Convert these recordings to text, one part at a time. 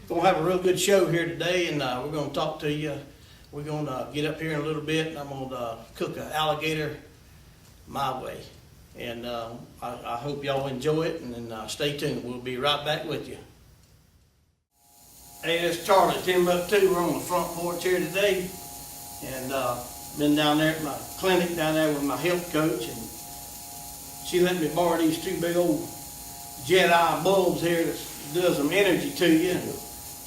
Gonna have a real good show here today, and we're gonna talk to you. We're gonna get up here in a little bit, and I'm gonna cook an alligator my way. And I hope y'all enjoy it, and then stay tuned. We'll be right back with you. Hey, this is Charlie, 10Buck2. We're on the front porch here today, and been down there at my clinic down there with my health coach, and she let me borrow these two big old Jedi bulbs here that does some energy to you. And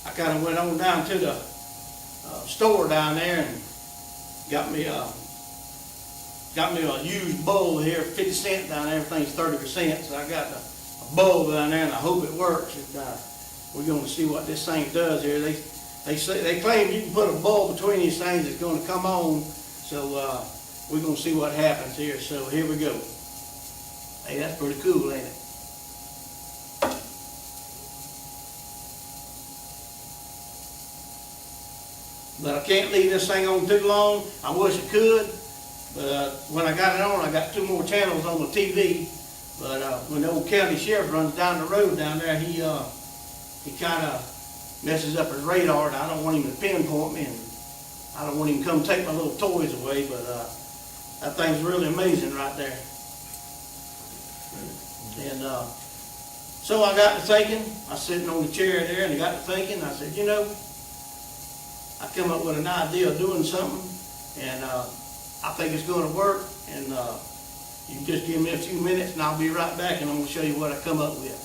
I kind of went on down to the store down there and got me a used bulb here, 50 cents down there. Everything's 30%, so I got a bulb down there, and I hope it works. And, we're going to see what this thing does here. They claim you can put a bulb between these things, it's going to come on. So we're going to see what happens here. So here we go. Hey, that's pretty cool, ain't it? But I can't leave this thing on too long. I wish I could, but when I got it on, I got 2 more channels on the TV. But when the old county sheriff runs down the road down there, he kind of messes up his radar, and I don't want him to pinpoint me, and I don't want him to come take my little toys away. But that thing's really amazing right there. And so I got to thinking. I was sitting on the chair there, and I got to thinking. I said, you know, I come up with an idea of doing something, and I think it's going to work, and you can just give me a few minutes and I'll be right back, and I'm going to show you what I come up with.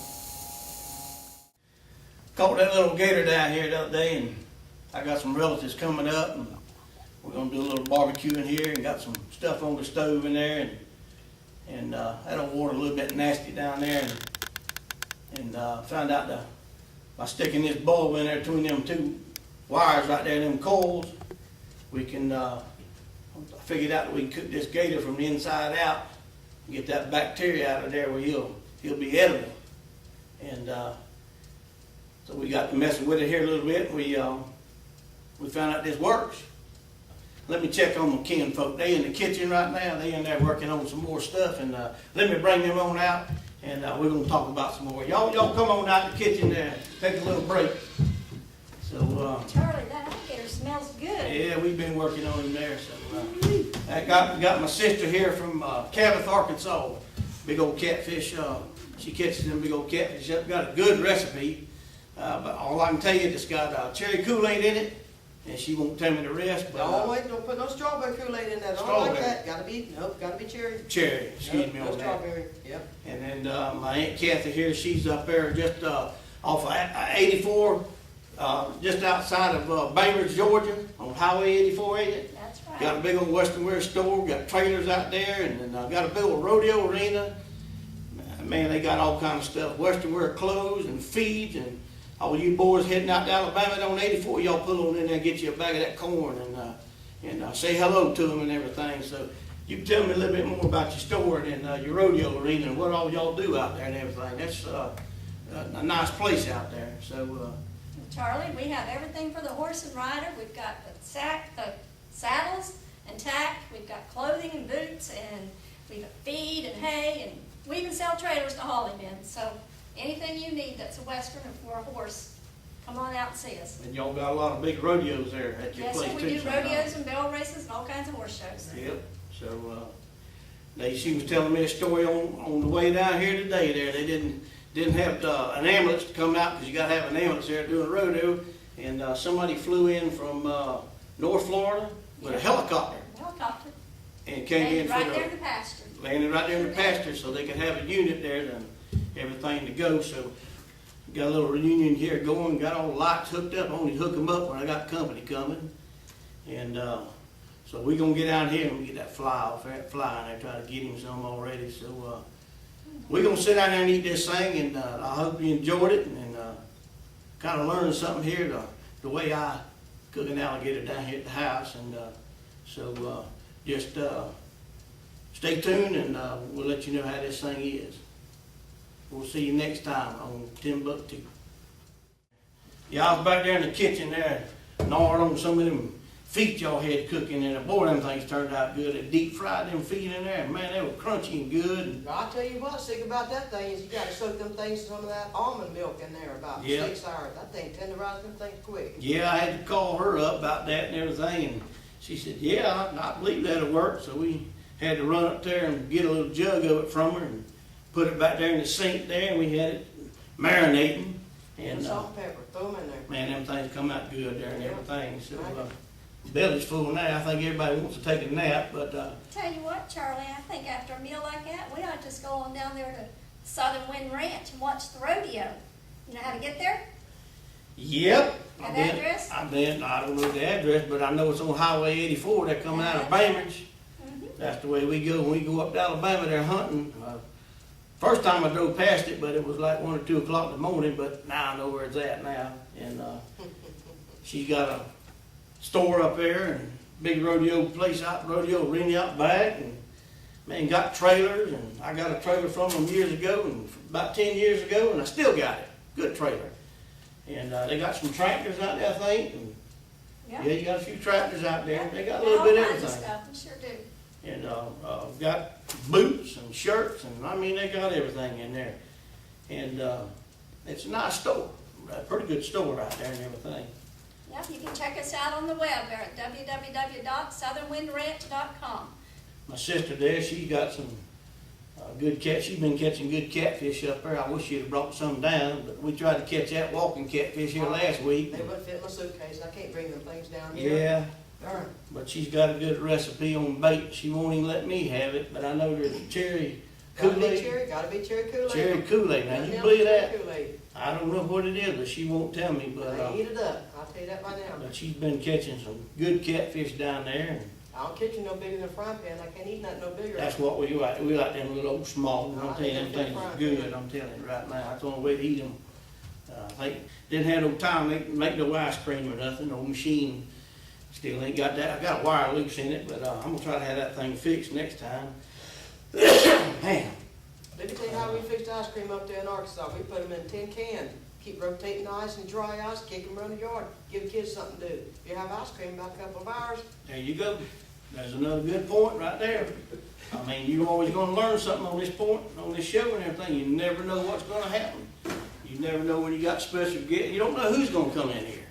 Caught that little gator down here the other day, and I got some relatives coming up, and we're going to do a little barbecue in here, and got some stuff on the stove in there, and that old water a little bit nasty down there, and found out that by sticking this bulb in there between them 2 wires right there, them coils, we can, I figured out that we can cook this gator from the inside out, and get that bacteria out of there where he'll be edible. And so we got to messing with it here a little bit, and we found out this works. Let me check on my kinfolk. They in the kitchen right now. They in there working on some more stuff, and let me bring them on out, and we're gonna talk about some more. Y'all come on out in the kitchen there, take a little break. So, Charlie, that alligator smells good. yeah, we've been working on him there. So, I got my sister here from Cabot, Arkansas. Big old catfish. She catches them big old catfish. She's got a good recipe. But all I can tell you, it's got cherry Kool-Aid in it, and she won't tell me the rest. But, no, wait, don't put no strawberry Kool-Aid in that. Don't like that. Gotta be cherry. Cherry, excuse me no on strawberry. that. Yep. And then my Aunt Kathy here, she's up there just off of 84. Just outside of Bainbridge, Georgia, on Highway 84, ain't it? That's right. Got a big old Western wear store, got trailers out there, and then got a big old rodeo arena. Man, they got all kinds of stuff, Western wear clothes and feeds, and all you boys heading out to Alabama on 84, y'all pull on in there and get you a bag of that corn, and say hello to them and everything. So you can tell me a little bit more about your store and your rodeo arena and what all y'all do out there and everything. That's a nice place out there. So. Charlie, we have everything for the horse and rider. We've got the saddles and tack. We've got clothing and boots, and we've got feed and hay, and we even sell trailers to haul him in. So anything you need that's a Western and for a horse, come on out and see us. And y'all got a lot of big rodeos there at your yes, place sir, too. we do rodeos and bell races and all kinds of horse shows. Yep. So she was telling me a story on the way down here today. There, they didn't have an ambulance to come out, because you got to have an ambulance there doing a rodeo, and somebody flew in from North Florida with a helicopter. Helicopter. And came in right there in the pasture. Landed right there in the pasture, so they could have a unit there and everything to go. So got a little reunion here going, got all the lights hooked up. I only hook them up when I got company coming. And so we're going to get out here and get that fly off there, fly in there, try to get him some already. So we're going to sit down there and eat this thing, and I hope you enjoyed it, and kind of learned something here, the way I cook an alligator down here at the house. And so just stay tuned, and we'll let you know how this thing is. We'll see you next time on 10Buck2. Yeah, I was back there in the kitchen there, gnawing on some of them feet y'all had cooking in there. Boy, them things turned out good. They deep fried them feet in there, and man, they were crunchy and good. And I'll tell you what's sick about that thing is you gotta soak them things, some of that almond milk in there about Yeah. 6 hours. That thing tenderizes them things quick. yeah, I had to call her up about that and everything, and she said, yeah, I believe that'll work. So we had to run up there and get a little jug of it from her and put it back there in the sink there, and we had it marinating. And And salt and pepper, throw them in there. man, them things come out good there and Yeah. everything. So Right. belly's full now. I think everybody wants to take a nap, but Tell you what, Charlie, I think after a meal like that, we ought to just go on down there to Southern Wind Ranch and watch the rodeo. You know how to get there? yep. Have address? I don't know the address, but I know it's on Highway 84. They're coming out of Bainbridge. Mhm. That's the way we go. When we go up to Alabama, they're hunting. First time I drove past it, but it was like 1 or 2 o'clock in the morning, but now I know where it's at now. And she's got a store up there and big rodeo place out, rodeo arena out back, and man, got trailers, and I got a trailer from them years ago, and about 10 years ago, and I still got it. Good trailer. And they got some tractors out there, I think, and yeah, you got a few tractors out there. They got a little bit of All kinds everything. stuff, we sure do. And got boots and shirts, and I mean, they got everything in there. And it's a nice store, a pretty good store out there and everything. Yeah, you can check us out on the web there at www.southernwindranch.com. My sister there, she's got some good cat. She's been catching good catfish up there. I wish she'd have brought some down, but we tried to catch that walking catfish here last week. They wouldn't fit in my suitcase. I can't bring them things down here. Yeah, Darn. but she's got a good recipe on bait. She won't even let me have it, but I know there's cherry Gotta be Kool-Aid. gotta be cherry Kool-Aid. Cherry Kool-Aid. Now, Nothing you else believe but that? Kool-Aid. I don't know what it is, but she won't tell me. But They eat it up. I'll tell you that by now. but she's been catching some good catfish down there, and I don't catch you no bigger than a frying pan. I can't eat nothing no bigger. that's what we like. We like them little old small. No, I'm I telling you, them think they're things are fine. good. I'm telling you right now. That's the only way to eat them. I think didn't have no time to make no ice cream or nothing. No machine. Still ain't got that. I got a wire loose in it, but I'm gonna try to have that thing fixed next time. Man, Let me tell you how we fixed ice cream up there in Arkansas. We put them in tin cans, keep rotating the ice and dry ice, kick them around the yard, give the kids something to do. If you have ice cream about a couple of hours, there you go. There's another good point right there. I mean, you're always gonna learn something on this point, on this show and everything. You never know what's gonna happen. You never know when you got special guests. You don't know who's gonna come in here.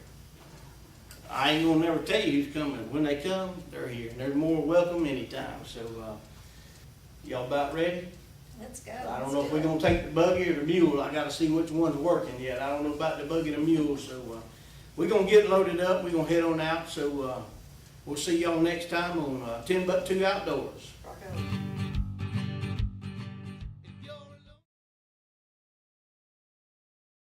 I ain't gonna never tell you who's coming. When they come, they're here. They're more welcome anytime. So, y'all about ready? Let's go. I don't know if we're gonna take the buggy or the mule. I gotta see which one's working yet. I don't know about the buggy and the mule. So, we're gonna get loaded up. We're gonna head on out. So, we'll see y'all next time on 10Buck2 Outdoors. rock out.